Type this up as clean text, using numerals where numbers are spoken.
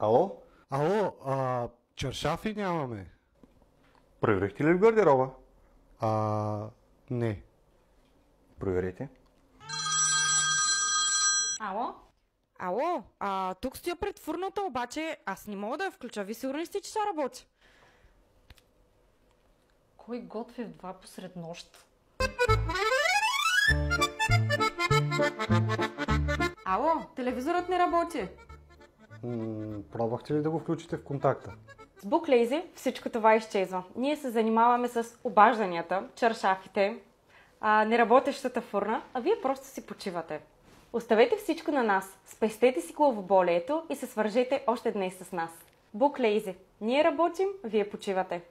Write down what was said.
Ало? Ало, чаршафи нямаме. Проверихте ли в гардероба? Не. Проверете. Ало? Ало, тук стоя пред фурната, обаче аз не мога да я включа. Ви сигурни сте, че ще работи? Кой готви в 2 посред нощ? Ало, телевизорът не работи. Пробвахте ли да го включите в контакта? С BookLazy всичко това изчезва. Ние се занимаваме с обажданията, чаршафите, неработещата фурна, а вие просто си почивате. Оставете всичко на нас, спестете си главоболието и се свържете още днес с нас. BookLazy. Ние работим, вие почивате.